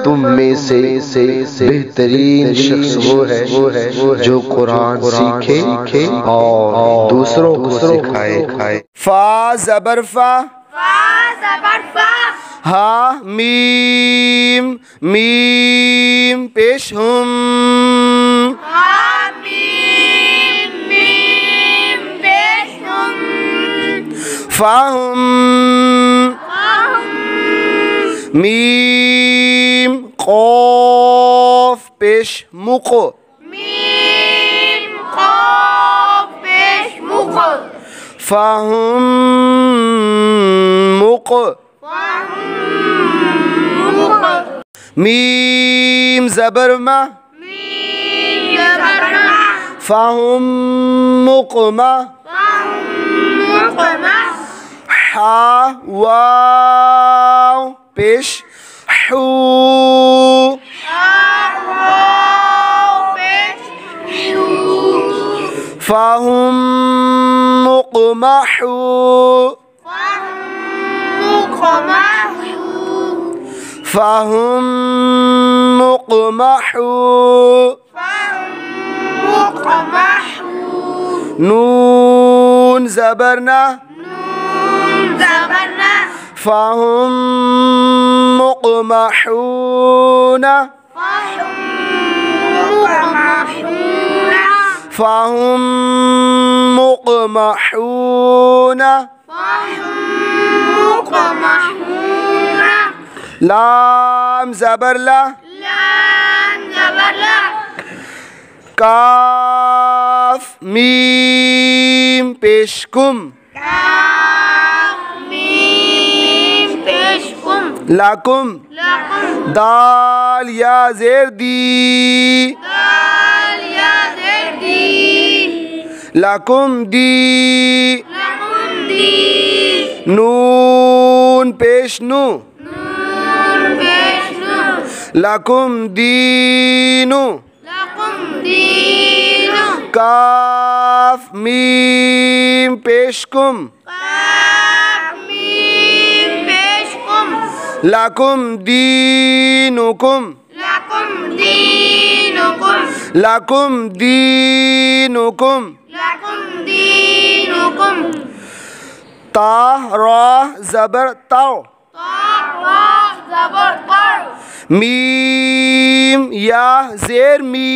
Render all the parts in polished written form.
तुम में से बेहतरीन शख्स वो है जो कुरान सीखे और दूसरों को सिखाए। फा ज़बर फा, हा मीम मीम पेश हुम, फाहुम मीम क़ाफ़ पेश मुक़, फाहुम मुक़, मीम ज़बर मा, फाहुम मुक़मा, हा वाव पेश हू, फाहुम मुक़महू, फाहुम मुक़महू, नून ज़बरना, फाहुम मुक़महूना, फाहुम मुक़महूना, लाम ज़बर ला, काफ मीम पेश कुम, लाकुम, दाल या ज़ेर दी, लाकुम दी, नून पेश नु, लाकुम दीनु, काफ मीम पेश कुम, लाकुम दीनुकुम, लाकुम दीनुकुम, ता रा ज़बर ताओ, मीम या ज़ेर मी,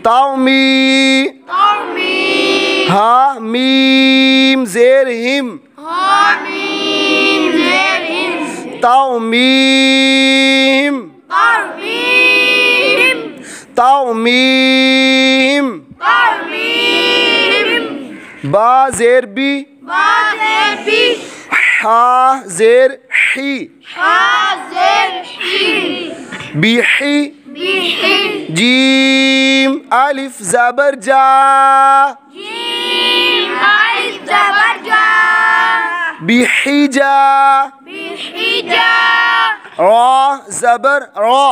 ताओ मी, हा मीम ज़ेर हिम, ताओ मीम, ताओ मीम, बा ज़ेर बी, हा ज़ेर ही, बीही, जीम अलिफ ज़बर जा, बिहिजा, रा ज़बर रा,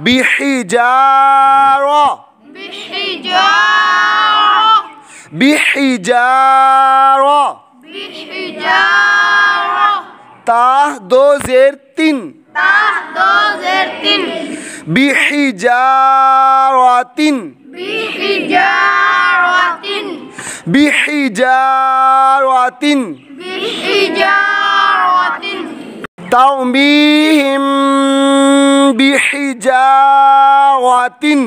बिहिजारा, बिहिजारा, ता दो ज़ेर तीन, बिहिजारातिन, बिहिजारातिन, तौमीहिम बिहिजारातिन,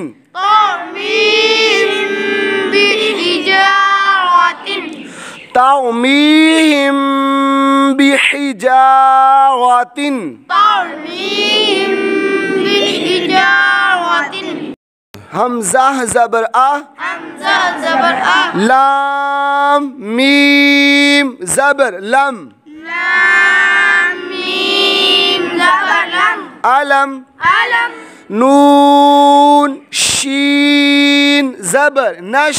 तौमीहिम बिहिजारातिन, हमज़ा ज़बर आ, लाम मीम ज़बर लम, अलम, नून शीन ज़बर नश,